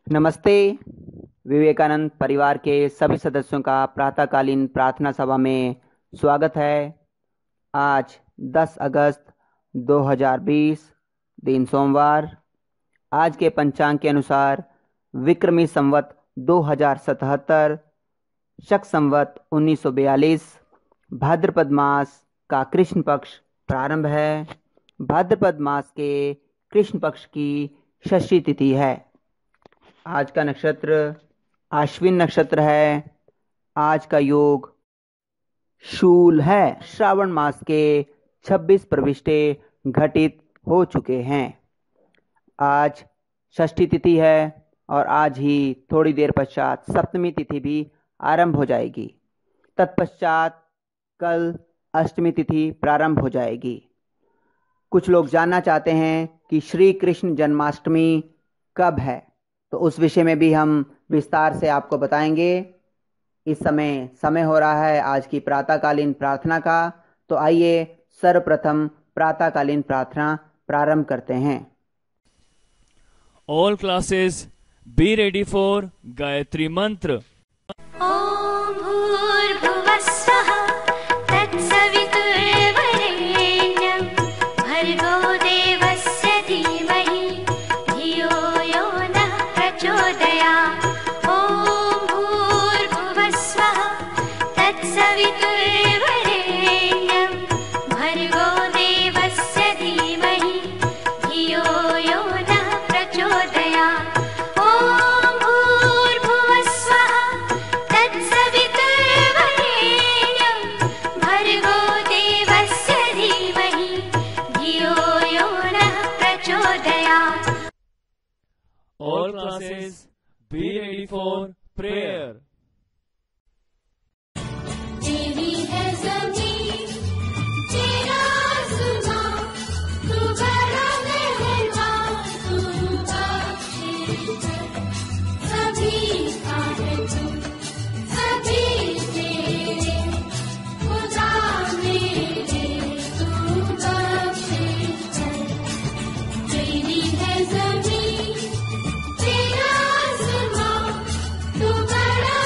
नमस्ते। विवेकानंद परिवार के सभी सदस्यों का प्रातःकालीन प्रार्थना सभा में स्वागत है। आज 10 अगस्त 2020 दिन सोमवार। आज के पंचांग के अनुसार विक्रमी संवत 2077, शक संवत 1942, भाद्रपद मास का कृष्ण पक्ष प्रारंभ है। भाद्रपद मास के कृष्ण पक्ष की षष्ठी तिथि है। आज का नक्षत्र आश्विन नक्षत्र है। आज का योग शूल है। श्रावण मास के 26 प्रविष्टे घटित हो चुके हैं। आज षष्ठी तिथि है और आज ही थोड़ी देर पश्चात सप्तमी तिथि भी आरंभ हो जाएगी। तत्पश्चात कल अष्टमी तिथि प्रारंभ हो जाएगी। कुछ लोग जानना चाहते हैं कि श्री कृष्ण जन्माष्टमी कब है, तो उस विषय में भी हम विस्तार से आपको बताएंगे। इस समय हो रहा है आज की प्रातःकालीन प्रार्थना का। तो आइए सर्वप्रथम प्रातःकालीन प्रार्थना प्रारंभ करते हैं। All classes be ready for Gayatri मंत्र। ॐ भूर्भुवस्सुः तत्सवितुर्वरेण्यं भर्गो देवस्य धीमहि धियो यो नः प्रचोदयात्। ॐ भूर्भुवस्सुः तत्सवितुर्वरेण्यं भर्गो देवस्य धीमहि धियो यो नः प्रचोदयात्। ॐ भूर्भुवस्सुः तत्सवितुर्वरेण्यं भर्गो देवस्य धीमहि धियो यो नः प्रचोदयात्। All classes be ready for prayer। तेरी है ज़मीं तेरा आसमां, तू बड़ा मेहरबान, तू बख्शे सभी का है तू, सभी तेरे खुदा मेरे, तू बख्शे। तेरी है ज़मीं तेरा आसमां, तू बड़ा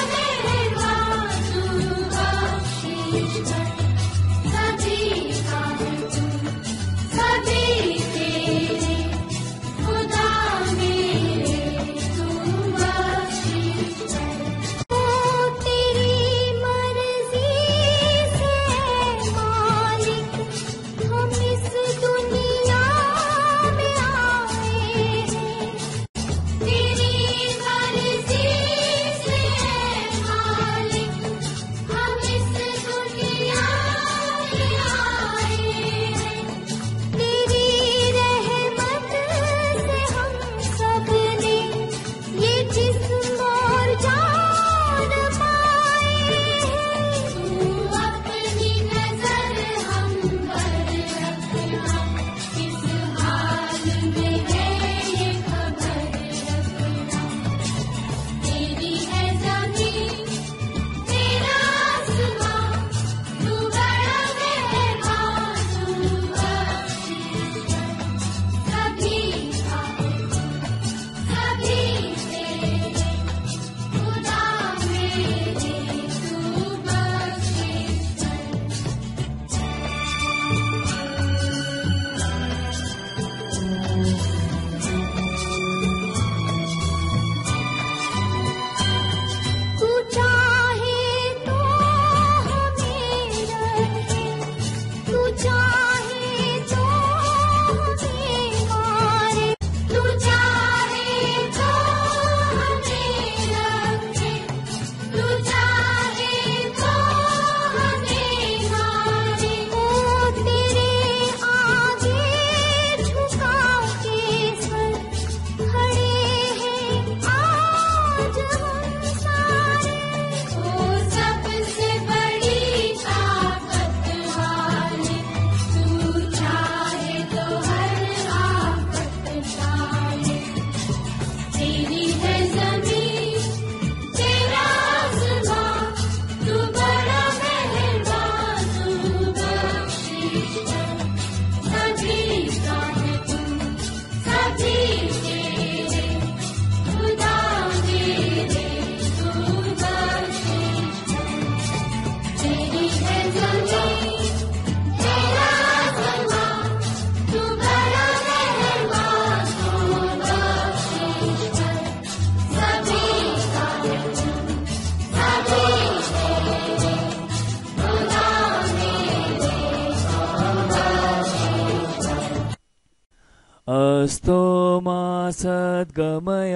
अस्तो मा सद्गमय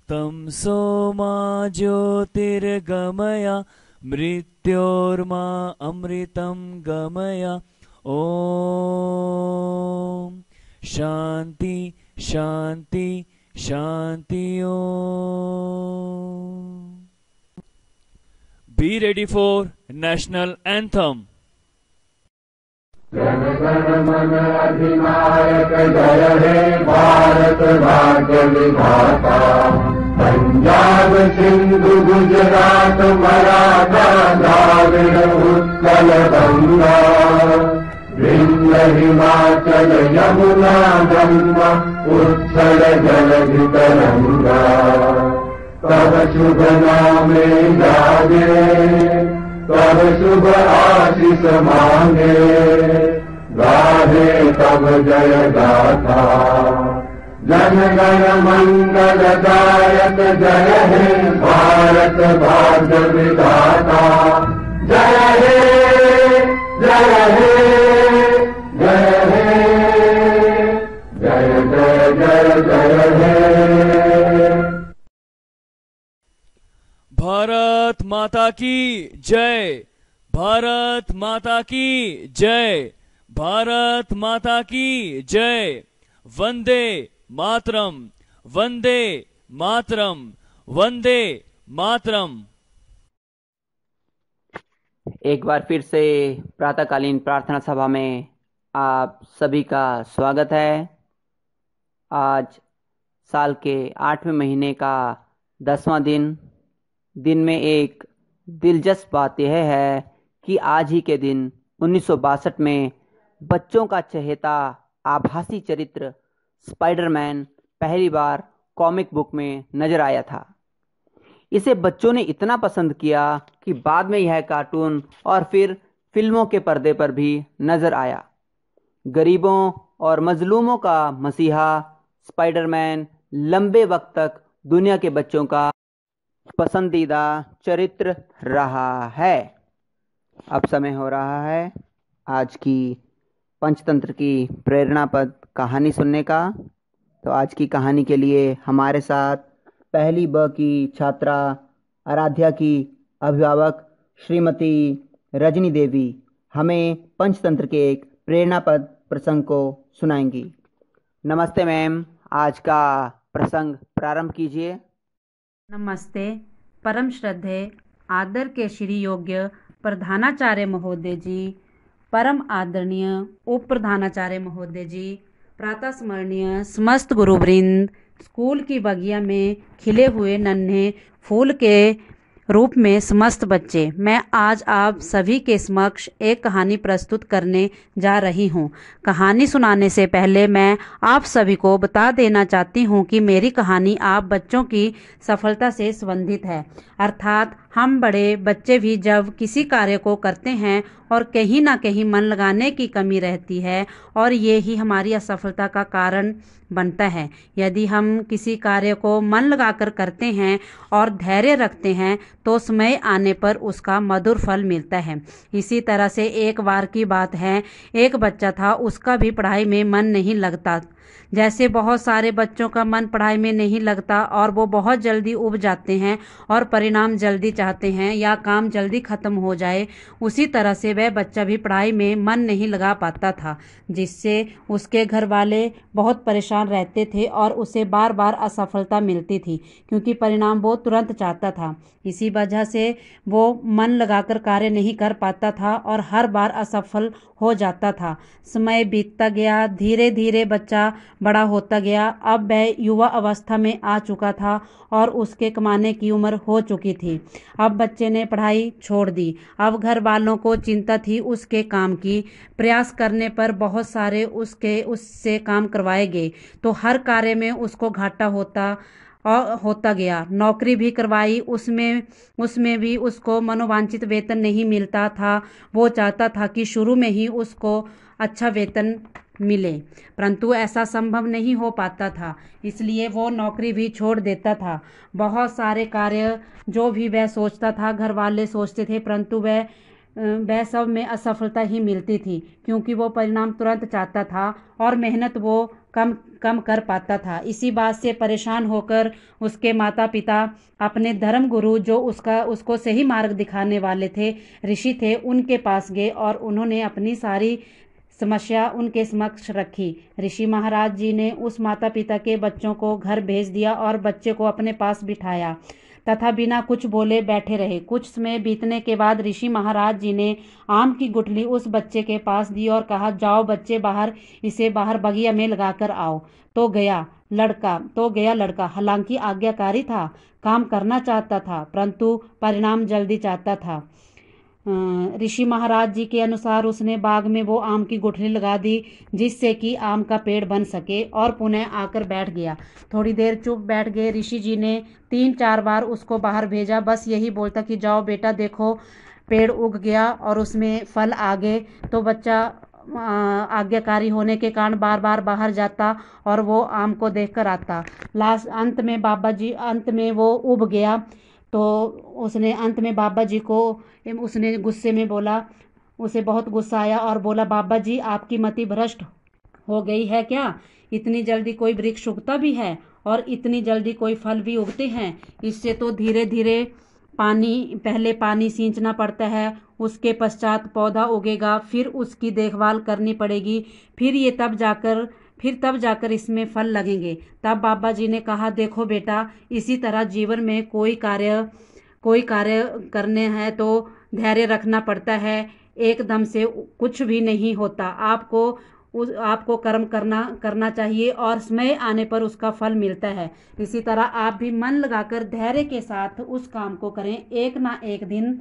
तमसो मा ज्योतिर्गमय मृत्योर्मा अमृतं गमय। ओम शांति शांति शांति। ओम। Be ready for national anthem. Jana Gana मन अधिनायक जय हे भारत भाग्य विधाता। पंजाब सिंधु गुजरात मराठा द्राविड़ उत्कल गंगा। विंध्य हिमाचल यमुना गंगा उत्कल जलधि तरंगा। तब शुभ नामे जागे तब शुभ आशीष मांगे। गाहे तब जय गाथा जन गण मंगल दायक जय हे भारत भाग्य विधाता। जय हे जय हे जय हे जय जय जय जय हे। भारत माता की जय। भारत माता की जय। भारत माता की जय। वंदे मातरम वंदे मातरम वंदे मातरम। एक बार फिर से प्रातःकालीन प्रार्थना सभा में आप सभी का स्वागत है। आज साल के 8वें महीने का 10वां दिन में एक दिलचस्प बात यह है कि आज ही के दिन 1962 में बच्चों का चहेता आभासी चरित्र स्पाइडरमैन पहली बार कॉमिक बुक में नजर आया था। इसे बच्चों ने इतना पसंद किया कि बाद में यह कार्टून और फिर फिल्मों के पर्दे पर भी नजर आया। गरीबों और मजलूमों का मसीहा स्पाइडरमैन लंबे वक्त तक दुनिया के बच्चों का पसंदीदा चरित्र रहा है। अब समय हो रहा है आज की पंचतंत्र की प्रेरणापद कहानी सुनने का। तो आज की कहानी के लिए हमारे साथ पहली ब की छात्रा आराध्या की अभिभावक श्रीमती रजनी देवी हमें पंचतंत्र के एक प्रेरणापद प्रसंग को सुनाएंगी। नमस्ते मैम, आज का प्रसंग प्रारंभ कीजिए। नमस्ते। परम श्रद्धेय आदर के श्री योग्य प्रधानाचार्य महोदय जी, परम आदरणीय उप प्रधानाचार्य महोदय जी, प्रातः स्मरणीय समस्त गुरुवृंद, स्कूल की बगिया में खिले हुए नन्हे फूल के रूप में समस्त बच्चे, मैं आज आप सभी के समक्ष एक कहानी प्रस्तुत करने जा रही हूँ। कहानी सुनाने से पहले मैं आप सभी को बता देना चाहती हूँ कि मेरी कहानी आप बच्चों की सफलता से संबंधित है। अर्थात हम बड़े बच्चे भी जब किसी कार्य को करते हैं और कहीं ना कहीं मन लगाने की कमी रहती है और ये ही हमारी असफलता का कारण बनता है। यदि हम किसी कार्य को मन लगाकर करते हैं और धैर्य रखते हैं तो समय आने पर उसका मधुर फल मिलता है। इसी तरह से एक बार की बात है, एक बच्चा था, उसका भी पढ़ाई में मन नहीं लगता। जैसे बहुत सारे बच्चों का मन पढ़ाई में नहीं लगता और वो बहुत जल्दी उब जाते हैं और परिणाम जल्दी चाहते हैं या काम जल्दी खत्म हो जाए, उसी तरह से वह बच्चा भी पढ़ाई में मन नहीं लगा पाता था, जिससे उसके घर वाले बहुत परेशान रहते थे और उसे बार बार असफलता मिलती थी क्योंकि परिणाम वो तुरंत चाहता था। इसी वजह से वो मन लगाकर कार्य नहीं कर पाता था और हर बार असफल हो जाता था। समय बीतता गया, धीरे धीरे बच्चा बड़ा होता गया। अब वह युवा अवस्था में आ चुका था और उसके कमाने की उम्र हो चुकी थी। अब बच्चे ने पढ़ाई छोड़ दी। अब घर वालों को चिंता थी उसके काम की। प्रयास करने पर बहुत सारे उससे काम करवाए गए तो हर कार्य में उसको घाटा होता गया। नौकरी भी करवाई, उसमें भी उसको मनोवांछित वेतन नहीं मिलता था। वो चाहता था कि शुरू में ही उसको अच्छा वेतन मिले, परंतु ऐसा संभव नहीं हो पाता था, इसलिए वो नौकरी भी छोड़ देता था। बहुत सारे कार्य जो भी वह सोचता था घर वाले सोचते थे, परंतु वह वह सब में असफलता ही मिलती थी, क्योंकि वो परिणाम तुरंत चाहता था और मेहनत वो कम कम कर पाता था। इसी बात से परेशान होकर उसके माता पिता अपने धर्म गुरु, जो उसको सही मार्ग दिखाने वाले थे, ऋषि थे, उनके पास गए और उन्होंने अपनी सारी समस्या उनके समक्ष रखी। ऋषि महाराज जी ने उस माता पिता के बच्चों को घर भेज दिया और बच्चे को अपने पास बिठाया तथा बिना कुछ बोले बैठे रहे। कुछ समय बीतने के बाद ऋषि महाराज जी ने आम की गुठली उस बच्चे के पास दी और कहा, जाओ बच्चे, इसे बाहर बगिया में लगाकर आओ। तो गया लड़का। हालांकि आज्ञाकारी था, काम करना चाहता था, परंतु परिणाम जल्दी चाहता था। ऋषि महाराज जी के अनुसार उसने बाग में वो आम की गुठली लगा दी, जिससे कि आम का पेड़ बन सके, और पुनः आकर बैठ गया। थोड़ी देर चुप बैठ गए। ऋषि जी ने 3-4 बार उसको बाहर भेजा, बस यही बोलता कि जाओ बेटा, देखो पेड़ उग गया और उसमें फल आ गए। तो बच्चा आज्ञाकारी होने के कारण बार बार बाहर जाता और वो आम को देखकर आता। अंत में वो उब गया। तो उसने अंत में बाबा जी को उसने गुस्से में बोला, उसे बहुत गुस्सा आया और बोला, बाबा जी, आपकी मति भ्रष्ट हो गई है क्या? इतनी जल्दी कोई वृक्ष उगता भी है और इतनी जल्दी कोई फल भी उगते हैं? इससे तो धीरे धीरे पहले पानी सींचना पड़ता है, उसके पश्चात पौधा उगेगा, फिर उसकी देखभाल करनी पड़ेगी, फिर तब जाकर इसमें फल लगेंगे। तब बाबा जी ने कहा, देखो बेटा, इसी तरह जीवन में कोई कार्य करने हैं तो धैर्य रखना पड़ता है। एकदम से कुछ भी नहीं होता। आपको कर्म करना चाहिए और समय आने पर उसका फल मिलता है। इसी तरह आप भी मन लगाकर धैर्य के साथ उस काम को करें। एक ना एक दिन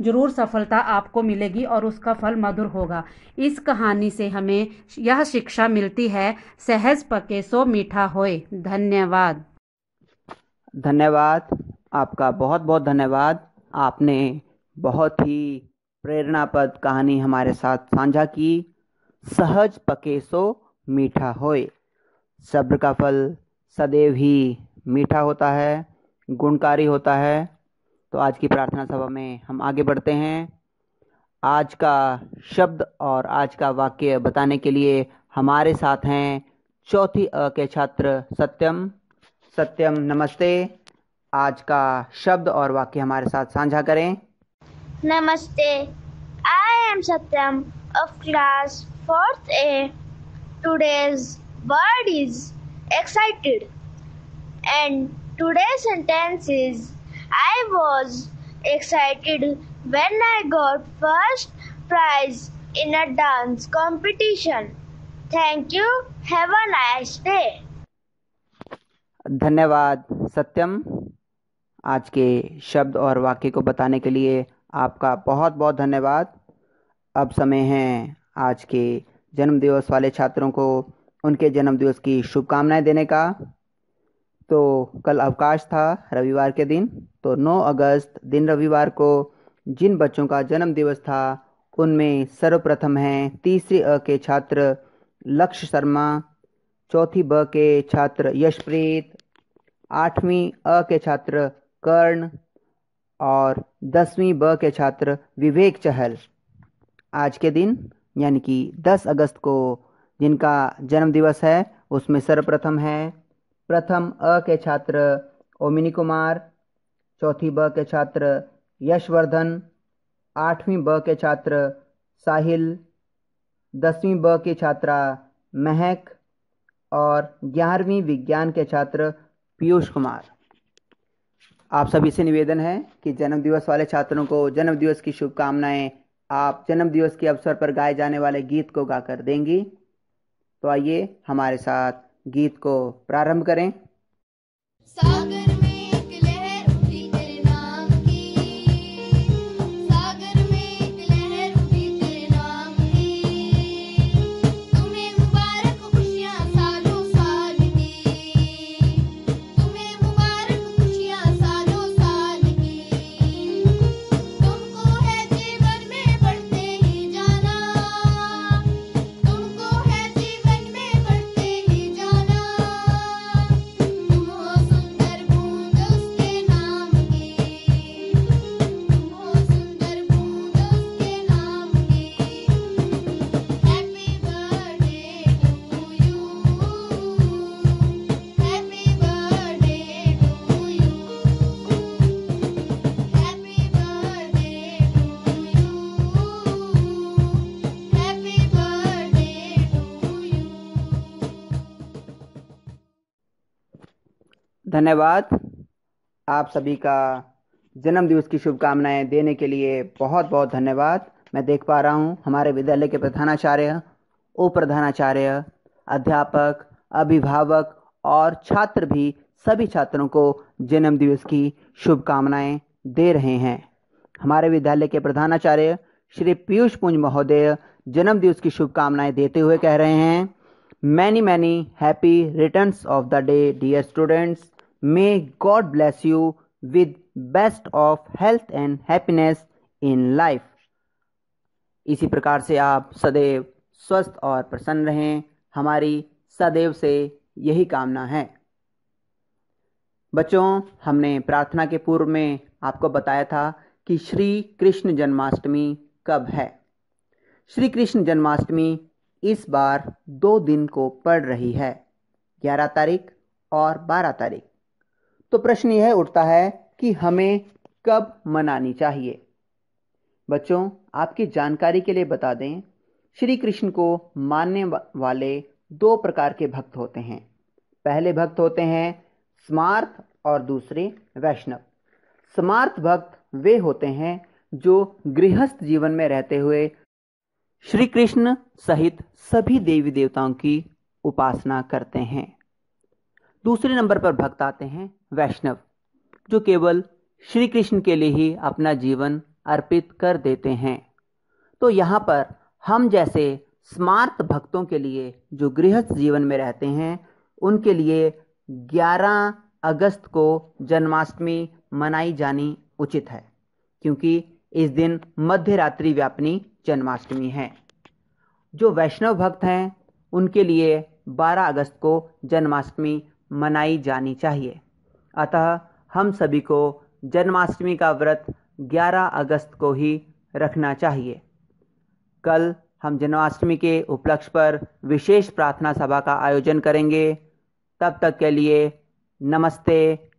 जरूर सफलता आपको मिलेगी और उसका फल मधुर होगा। इस कहानी से हमें यह शिक्षा मिलती है, सहज पके सो मीठा होए। धन्यवाद। धन्यवाद, आपका बहुत बहुत धन्यवाद। आपने बहुत ही प्रेरणापद कहानी हमारे साथ साझा की। सहज पके सो मीठा होए। सब्र का फल सदैव ही मीठा होता है, गुणकारी होता है। तो आज की प्रार्थना सभा में हम आगे बढ़ते हैं। आज का शब्द और आज का वाक्य बताने के लिए हमारे साथ हैं चौथी अ के छात्र सत्यम। सत्यम, नमस्ते। आज का शब्द और वाक्य हमारे साथ साझा करें। Namaste. I am Satyam of class 4th A. Today's word is excited. And today's sentence is, I was excited when I got first prize in a dance competition. Thank you. Have a nice day. धन्यवाद सत्यम। आज के शब्द और वाक्य को बताने के लिए आपका बहुत बहुत धन्यवाद। अब समय है आज के जन्मदिवस वाले छात्रों को उनके जन्मदिवस की शुभकामनाएं देने का। तो कल अवकाश था, रविवार के दिन। तो 9 अगस्त दिन रविवार को जिन बच्चों का जन्मदिवस था उनमें सर्वप्रथम हैं तीसरी अ के छात्र लक्ष्य शर्मा, चौथी ब के छात्र यशप्रीत, 8वीं अ के छात्र कर्ण और 10वीं ब के छात्र विवेक चहल। आज के दिन यानी कि 10 अगस्त को जिनका जन्मदिवस है उसमें सर्वप्रथम है प्रथम अ के छात्र ओमिनी कुमार, चौथी ब के छात्र यशवर्धन, 8वीं ब के छात्र साहिल, 10वीं ब की छात्रा महक और 11वीं विज्ञान के छात्र पीयूष कुमार। आप सभी से निवेदन है कि जन्मदिवस वाले छात्रों को जन्मदिवस की शुभकामनाएं आप जन्मदिवस के अवसर पर गाए जाने वाले गीत को गाकर देंगी। तो आइए हमारे साथ गीत को प्रारंभ करें। सागर में एक लहर उठी तेरे नाम की, सागर में एक लहर उठी तेरे नाम की, तुम्हें मुबारक खुशियाँ सालों साल की, तुम्हें मुबारक खुशियाँ सालों साल की, तुमको है जीवन में बढ़ते ही जाना, तुमको है जीवन में बढ़ते ही जाना, तुम हो सुंदर धन्यवाद। आप सभी का जन्मदिवस की शुभकामनाएं देने के लिए बहुत बहुत धन्यवाद। मैं देख पा रहा हूं हमारे विद्यालय के प्रधानाचार्य, उप प्रधानाचार्य, अध्यापक, अभिभावक और छात्र भी सभी छात्रों को जन्मदिवस की शुभकामनाएं दे रहे हैं। हमारे विद्यालय के प्रधानाचार्य श्री पीयूष पुंज महोदय जन्मदिवस की शुभकामनाएं देते हुए कह रहे हैं, many many happy returns of the day dear students. May God bless you with best of health and happiness in life. इसी प्रकार से आप सदैव स्वस्थ और प्रसन्न रहें, हमारी सदैव से यही कामना है। बच्चों, हमने प्रार्थना के पूर्व में आपको बताया था कि श्री कृष्ण जन्माष्टमी कब है। श्री कृष्ण जन्माष्टमी इस बार 2 दिन को पड़ रही है, 11 तारीख और 12 तारीख। तो प्रश्न यह उठता है कि हमें कब मनानी चाहिए। बच्चों, आपकी जानकारी के लिए बता दें, श्री कृष्ण को मानने वाले 2 प्रकार के भक्त होते हैं। पहले भक्त होते हैं स्मार्त और दूसरे वैष्णव। स्मार्त भक्त वे होते हैं जो गृहस्थ जीवन में रहते हुए श्री कृष्ण सहित सभी देवी देवताओं की उपासना करते हैं। दूसरे नंबर पर भक्त आते हैं वैष्णव, जो केवल श्री कृष्ण के लिए ही अपना जीवन अर्पित कर देते हैं। तो यहाँ पर हम जैसे स्मार्त भक्तों के लिए जो गृहस्थ जीवन में रहते हैं, उनके लिए 11 अगस्त को जन्माष्टमी मनाई जानी उचित है, क्योंकि इस दिन मध्य रात्रि व्यापिनी जन्माष्टमी है। जो वैष्णव भक्त हैं उनके लिए 12 अगस्त को जन्माष्टमी मनाई जानी चाहिए। अतः हम सभी को जन्माष्टमी का व्रत 11 अगस्त को ही रखना चाहिए। कल हम जन्माष्टमी के उपलक्ष्य पर विशेष प्रार्थना सभा का आयोजन करेंगे। तब तक के लिए नमस्ते,